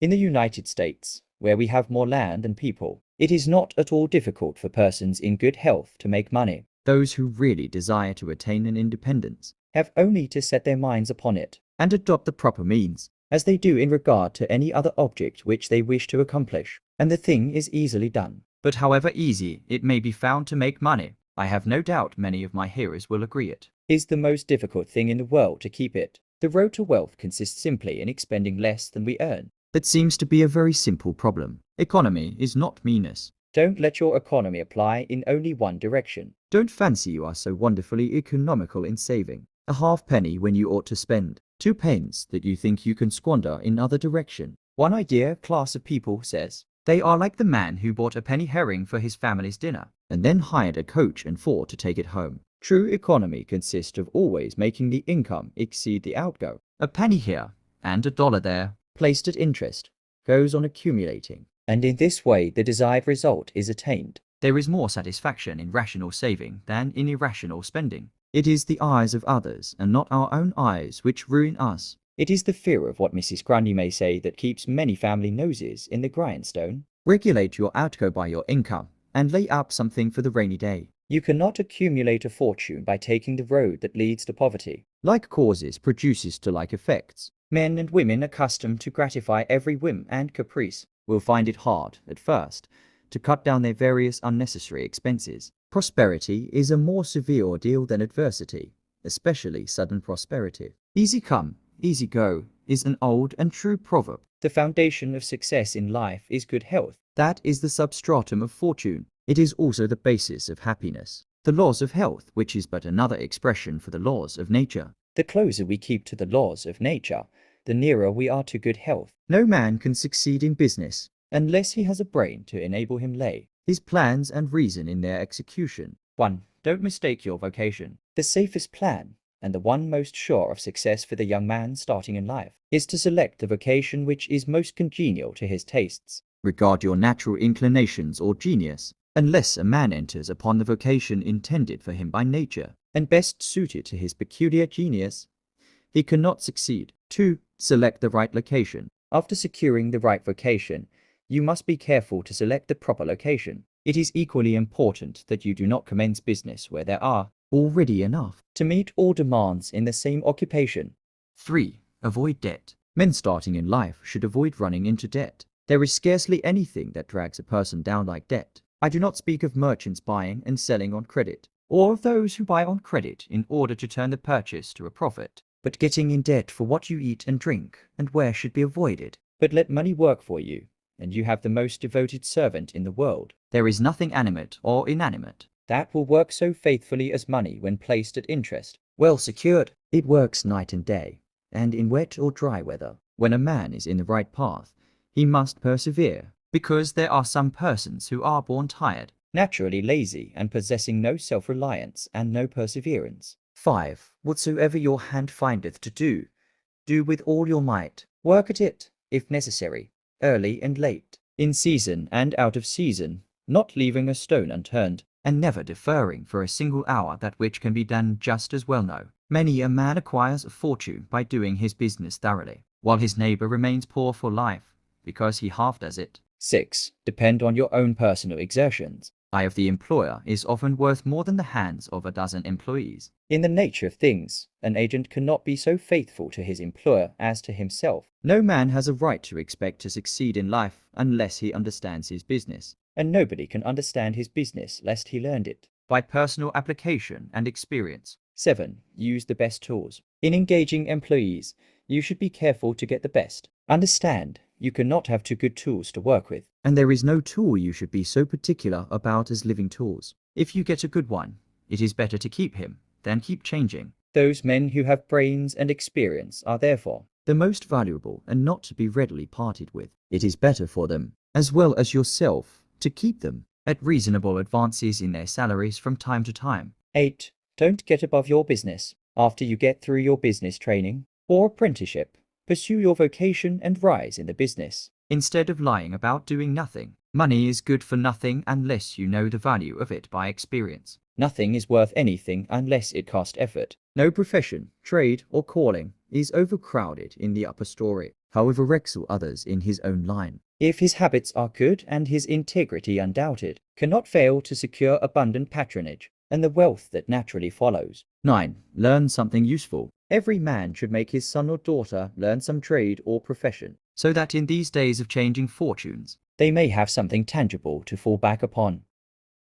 In the United States, where we have more land than people, it is not at all difficult for persons in good health to make money. Those who really desire to attain an independence have only to set their minds upon it and adopt the proper means, as they do in regard to any other object which they wish to accomplish, and the thing is easily done. But however easy it may be found to make money, I have no doubt many of my hearers will agree it is the most difficult thing in the world to keep it. The road to wealth consists simply in expending less than we earn. That seems to be a very simple problem. Economy is not meanness. Don't let your economy apply in only one direction. Don't fancy you are so wonderfully economical in saving a halfpenny when you ought to spend 2 pence that you think you can squander in other direction. One idea class of people says they are like the man who bought a penny herring for his family's dinner and then hired a coach and 4 to take it home. True economy consists of always making the income exceed the outgo. A penny here and a dollar there, placed at interest, goes on accumulating, and in this way the desired result is attained. There is more satisfaction in rational saving than in irrational spending. It is the eyes of others and not our own eyes which ruin us. It is the fear of what Mrs. Grundy may say that keeps many family noses in the grindstone. Regulate your outgo by your income, and lay up something for the rainy day. You cannot accumulate a fortune by taking the road that leads to poverty. Like causes produces to like effects. Men and women accustomed to gratify every whim and caprice will find it hard, at first, to cut down their various unnecessary expenses. Prosperity is a more severe ordeal than adversity, especially sudden prosperity. Easy come, easy go is an old and true proverb. The foundation of success in life is good health. That is the substratum of fortune. It is also the basis of happiness. The laws of health, which is but another expression for the laws of nature. The closer we keep to the laws of nature, the nearer we are to good health. No man can succeed in business unless he has a brain to enable him lay his plans and reason in their execution. 1. Don't mistake your vocation. The safest plan, and the one most sure of success for the young man starting in life, is to select the vocation which is most congenial to his tastes. Regard your natural inclinations or genius. Unless a man enters upon the vocation intended for him by nature, and best suited to his peculiar genius, he cannot succeed. 2. Select the right location. After securing the right vocation, you must be careful to select the proper location. It is equally important that you do not commence business where there are already enough to meet all demands in the same occupation. 3. Avoid debt. Men starting in life should avoid running into debt. There is scarcely anything that drags a person down like debt. I do not speak of merchants buying and selling on credit, or of those who buy on credit in order to turn the purchase to a profit. But getting in debt for what you eat and drink and wear should be avoided. But let money work for you, and you have the most devoted servant in the world. There is nothing animate or inanimate that will work so faithfully as money when placed at interest. Well secured, it works night and day, and in wet or dry weather. When a man is in the right path, he must persevere, because there are some persons who are born tired, naturally lazy, and possessing no self-reliance and no perseverance. 5. Whatsoever your hand findeth to do, do with all your might. Work at it, if necessary, early and late, in season and out of season, not leaving a stone unturned, and never deferring for a single hour that which can be done just as well. No. Many a man acquires a fortune by doing his business thoroughly, while his neighbor remains poor for life, because he half does it. 6. Depend on your own personal exertions. Eye of the employer is often worth more than the hands of a dozen employees. In the nature of things, an agent cannot be so faithful to his employer as to himself. No man has a right to expect to succeed in life unless he understands his business, and nobody can understand his business lest he learned it by personal application and experience. 7. Use the best tools. In engaging employees, you should be careful to get the best. Understand, you cannot have too good tools to work with, and there is no tool you should be so particular about as living tools. If you get a good one, it is better to keep him than keep changing. Those men who have brains and experience are therefore the most valuable and not to be readily parted with. It is better for them, as well as yourself, to keep them at reasonable advances in their salaries from time to time. 8. Don't get above your business. After you get through your business training or apprenticeship, pursue your vocation and rise in the business, instead of lying about doing nothing. Money is good for nothing unless you know the value of it by experience. Nothing is worth anything unless it cost effort. No profession, trade, or calling is overcrowded in the upper story, however excel others in his own line. If his habits are good and his integrity undoubted, cannot fail to secure abundant patronage and the wealth that naturally follows. 9. Learn something useful. Every man should make his son or daughter learn some trade or profession, so that in these days of changing fortunes, they may have something tangible to fall back upon.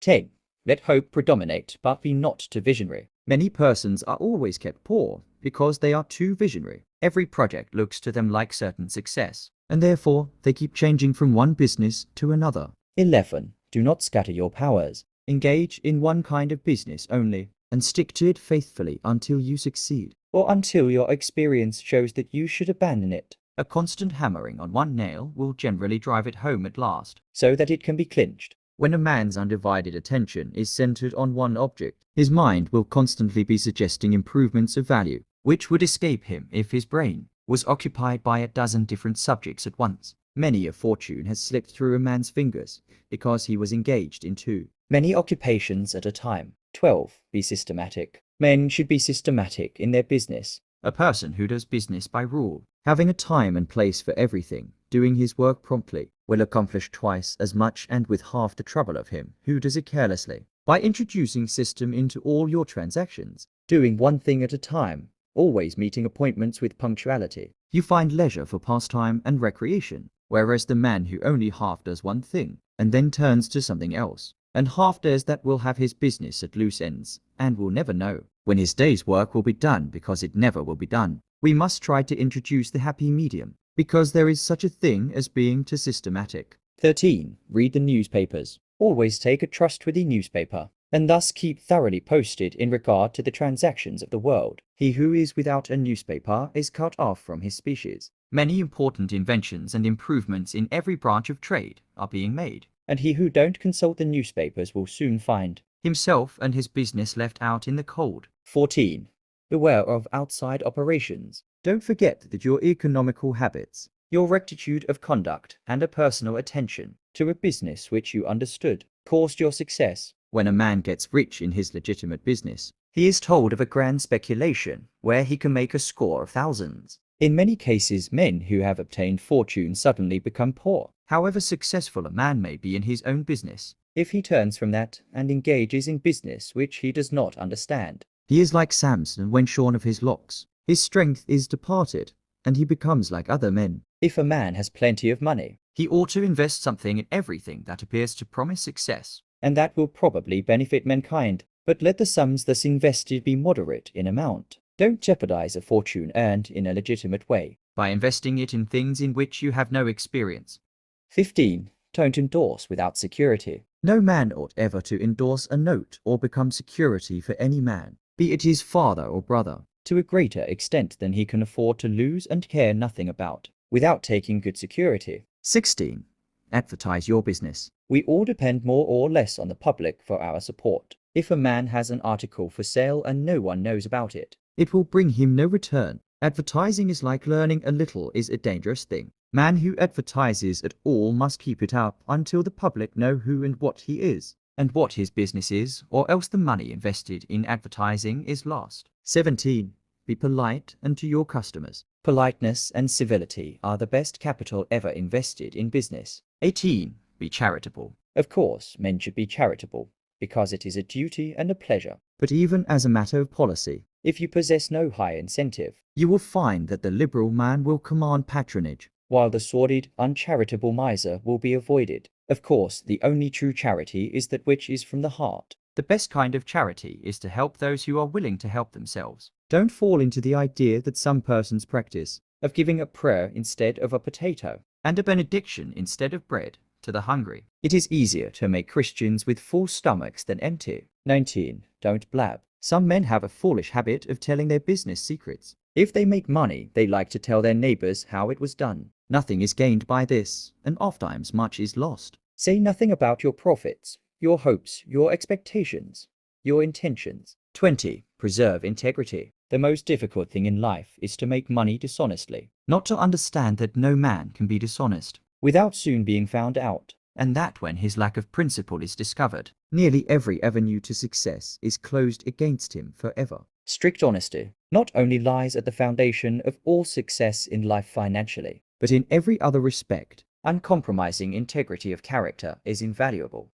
10. Let hope predominate, but be not too visionary. Many persons are always kept poor because they are too visionary. Every project looks to them like certain success, and therefore they keep changing from one business to another. 11. Do not scatter your powers. Engage in one kind of business only, and stick to it faithfully until you succeed, or until your experience shows that you should abandon it. A constant hammering on one nail will generally drive it home at last, so that it can be clinched. When a man's undivided attention is centered on one object, his mind will constantly be suggesting improvements of value, which would escape him if his brain was occupied by a dozen different subjects at once. Many a fortune has slipped through a man's fingers because he was engaged in too many occupations at a time. 12. Be systematic. Men should be systematic in their business. A person who does business by rule, having a time and place for everything, doing his work promptly, will accomplish twice as much and with half the trouble of him who does it carelessly. By introducing system into all your transactions, doing one thing at a time, always meeting appointments with punctuality, you find leisure for pastime and recreation, whereas the man who only half does one thing, and then turns to something else, and half does that, will have his business at loose ends, and will never know when his day's work will be done, because it never will be done. We must try to introduce the happy medium, because there is such a thing as being too systematic. 13. Read the newspapers. Always take a trustworthy newspaper, and thus keep thoroughly posted in regard to the transactions of the world. He who is without a newspaper is cut off from his species. Many important inventions and improvements in every branch of trade are being made, and he who don't consult the newspapers will soon find himself and his business left out in the cold. 14. Beware of outside operations. Don't forget that your economical habits, your rectitude of conduct, and a personal attention to a business which you understood caused your success. When a man gets rich in his legitimate business, he is told of a grand speculation where he can make a score of thousands. In many cases, men who have obtained fortune suddenly become poor. However successful a man may be in his own business, if he turns from that and engages in business which he does not understand, he is like Samson when shorn of his locks. His strength is departed, and he becomes like other men. If a man has plenty of money, he ought to invest something in everything that appears to promise success, and that will probably benefit mankind. But let the sums thus invested be moderate in amount. Don't jeopardize a fortune earned in a legitimate way by investing it in things in which you have no experience. 15. Don't endorse without security. No man ought ever to endorse a note or become security for any man, be it his father or brother, to a greater extent than he can afford to lose and care nothing about, without taking good security. 16. Advertise your business. We all depend more or less on the public for our support. If a man has an article for sale and no one knows about it, it will bring him no return. Advertising is like learning a little is a dangerous thing. Man who advertises at all must keep it up until the public know who and what he is, and what his business is, or else the money invested in advertising is lost. 17. Be polite and to your customers. Politeness and civility are the best capital ever invested in business. 18. Be charitable. Of course, men should be charitable, because it is a duty and a pleasure. But even as a matter of policy, if you possess no high incentive, you will find that the liberal man will command patronage, while the sordid, uncharitable miser will be avoided. Of course, the only true charity is that which is from the heart. The best kind of charity is to help those who are willing to help themselves. Don't fall into the idea that some persons practice of giving a prayer instead of a potato, and a benediction instead of bread, to the hungry. It is easier to make Christians with full stomachs than empty. 19. Don't blab. Some men have a foolish habit of telling their business secrets. If they make money, they like to tell their neighbors how it was done. Nothing is gained by this, and ofttimes much is lost. Say nothing about your profits, your hopes, your expectations, your intentions. 20. Preserve integrity. The most difficult thing in life is to make money dishonestly, not to understand that no man can be dishonest without soon being found out, and that when his lack of principle is discovered, nearly every avenue to success is closed against him forever. Strict honesty not only lies at the foundation of all success in life financially, but in every other respect. Uncompromising integrity of character is invaluable.